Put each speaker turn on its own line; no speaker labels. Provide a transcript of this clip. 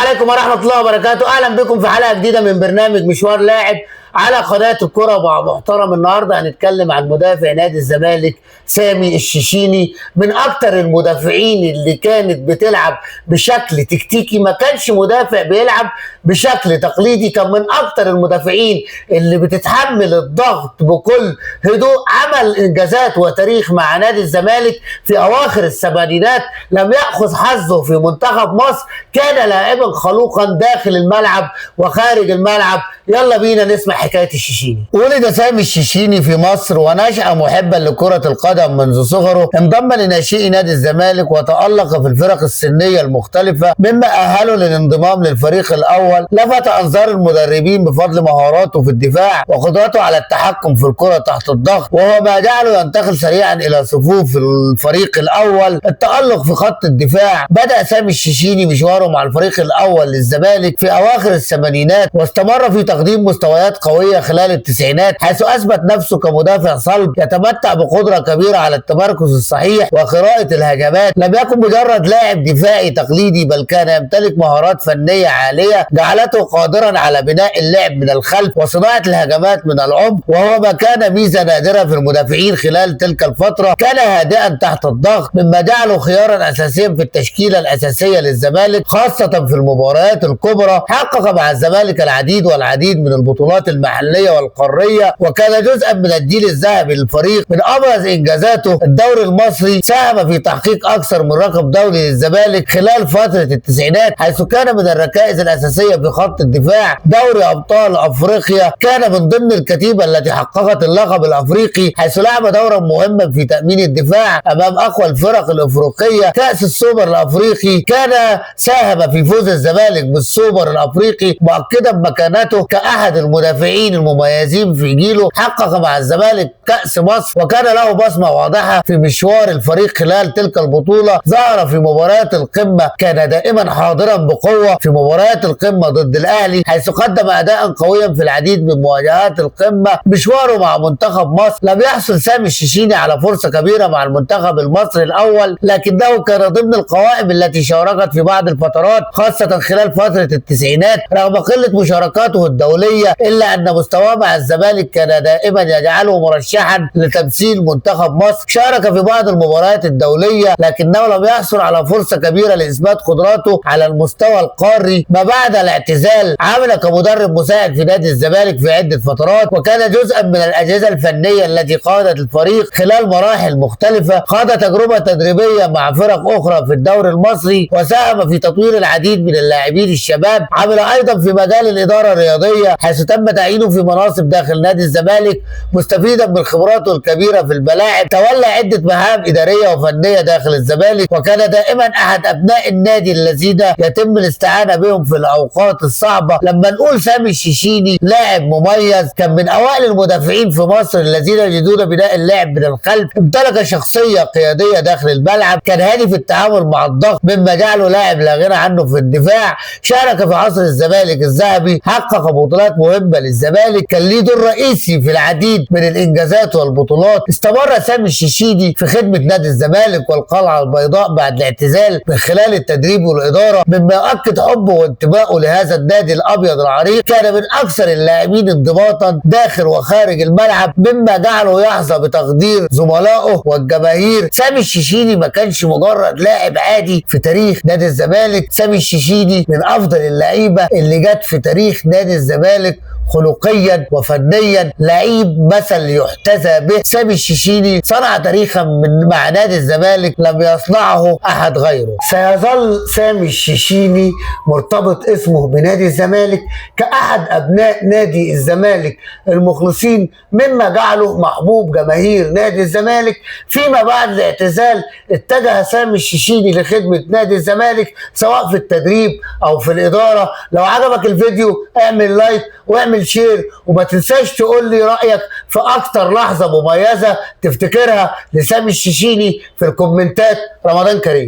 عليكم ورحمة الله وبركاته. أهلا بكم في حلقة جديدة من برنامج مشوار لاعب على قناة الكرة مع محترم. النهاردة هنتكلم عن مدافع نادي الزمالك سامي الشيشيني، من أكتر المدافعين اللي كانت بتلعب بشكل تكتيكي، ما كانش مدافع بيلعب بشكل تقليدي، كان من أكتر المدافعين اللي بتتحمل الضغط بكل هدوء. عمل إنجازات وتاريخ مع نادي الزمالك في أواخر السبعينات، لم يأخذ حظه في منتخب مصر، كان لاعبا خلوقا داخل الملعب وخارج الملعب. يلا بينا نسمع حكاية الشيشيني. ولد سامي الشيشيني في مصر ونشأ محبا لكرة القدم منذ صغره. انضم لناشئي نادي الزمالك وتألق في الفرق السنية المختلفة، مما أهله للانضمام للفريق الأول. لفت أنظار المدربين بفضل مهاراته في الدفاع وقدرته على التحكم في الكرة تحت الضغط، وهو ما جعله ينتقل سريعا إلى صفوف الفريق الأول. التألق في خط الدفاع. بدأ سامي الشيشيني مشواره مع الفريق الأول للزمالك في أواخر الثمانينات، واستمر في تقديم مستويات قوية خلال التسعينات، حيث أثبت نفسه كمدافع صلب يتمتع بقدرة كبيرة على التمركز الصحيح وقراءة الهجمات. لم يكن مجرد لاعب دفاعي تقليدي، بل كان يمتلك مهارات فنية عالية جعلته قادرا على بناء اللعب من الخلف وصناعة الهجمات من العمق، وهو ما كان ميزة نادرة في المدافعين خلال تلك الفترة. كان هادئا تحت الضغط، مما جعله خيارا أساسيا في التشكيلة الأساسية للزمالك، خاصة في المباريات الكبرى. حقق مع الزمالك العديد والعديد من البطولات المحلية والقارية، وكان جزءا من الجيل الذهبي للفريق. من أبرز إنجازاته الدوري المصري، ساهم في تحقيق أكثر من رقم دولي للزمالك خلال فترة التسعينات، حيث كان من الركائز الأساسية في خط الدفاع. دوري أبطال أفريقيا كان من ضمن الكتيبة التي حققت اللقب الأفريقي، حيث لعب دورا مهما في تأمين الدفاع أمام أقوى الفرق الأفريقية. كأس السوبر الأفريقي كان ساهم في فوز الزمالك بالسوبر الأفريقي، مؤكدا مكانته كأحد المدافعين المميزين في جيله. حقق مع الزمالك كأس مصر، وكان له بصمة واضحة في مشوار الفريق خلال تلك البطولة. ظهر في مباريات القمة، كان دائما حاضرا بقوة في مباريات القمة ضد الأهلي، حيث قدم أداء قويا في العديد من مواجهات القمة. مشواره مع منتخب مصر، لم يحصل سامي الشيشيني على فرصة كبيرة مع المنتخب المصري الأول، لكنه كان ضمن القوائم التي شاركت في بعض الفترات، خاصة خلال فترة التسعينات. رغم قلة مشاركاته الدولية، إلا أن مستواه مع الزمالك كان دائما يجعله مرشحا لتمثيل منتخب مصر. شارك في بعض المباريات الدولية، لكنه لم يحصل على فرصة كبيرة لإثبات قدراته على المستوى القاري. ما بعد الاعتزال، عمل كمدرب مساعد في نادي الزمالك في عدة فترات، وكان جزءا من الأجهزة الفنية التي قادت الفريق خلال مراحل مختلفة. خاض تجربة تدريبية مع فرق أخرى في الدوري المصري، وساهم في تطوير العديد من اللاعبين الشباب. عمل أيضا في مجال الإدارة الرياضية، حيث تم تعيينه في مناصب داخل نادي الزمالك، مستفيدا من خبراته الكبيرة في الملاعب. تولى عدة مهام إدارية وفنية داخل الزمالك، وكان دائما أحد أبناء النادي الذين يتم الاستعانة بهم في الأوقات الصعبة. لما نقول سامي الشيشيني لاعب مميز، كان من أوائل المدافعين في مصر الذين يجيدون بناء اللعب من الخلف. امتلك شخصية قيادية داخل الملعب، كان هادي في التعامل مع الضغط، مما جعله لاعب لا غنى عنه في الدفاع. شارك في عصر الزمالك الذهبي، حقق بطولات مهمة للزمالك، كان ليه دور رئيسي في العديد من الإنجازات والبطولات. استمر سامي الشيشيني في خدمة نادي الزمالك والقلعة البيضاء بعد الاعتزال من خلال التدريب والإدارة، مما يؤكد حبه وانتمائه لهذا النادي الأبيض العريق. كان من أكثر اللاعبين انضباطا داخل وخارج الملعب، مما جعله يحظى بتقدير زملائه والجماهير. سامي الشيشيني ما كانش مجرد لاعب عادي في تاريخ نادي الزمالك، سامي الشيشيني من أفضل اللعيبة اللي جت في تاريخ نادي الزمالك خلقيا وفنيا، لعيب مثل يحتذى به. سامي الشيشيني صنع تاريخا مع نادي الزمالك لم يصنعه احد غيره. سيظل سامي الشيشيني مرتبط اسمه بنادي الزمالك كأحد ابناء نادي الزمالك المخلصين، مما جعله محبوب جماهير نادي الزمالك. فيما بعد الاعتزال، اتجه سامي الشيشيني لخدمة نادي الزمالك، سواء في التدريب او في الادارة. لو عجبك الفيديو اعمل لايك واعمل شير، وما تنساش تقول لي رأيك في اكتر لحظة مميزة تفتكرها لسامي الشيشيني في الكومنتات. رمضان كريم.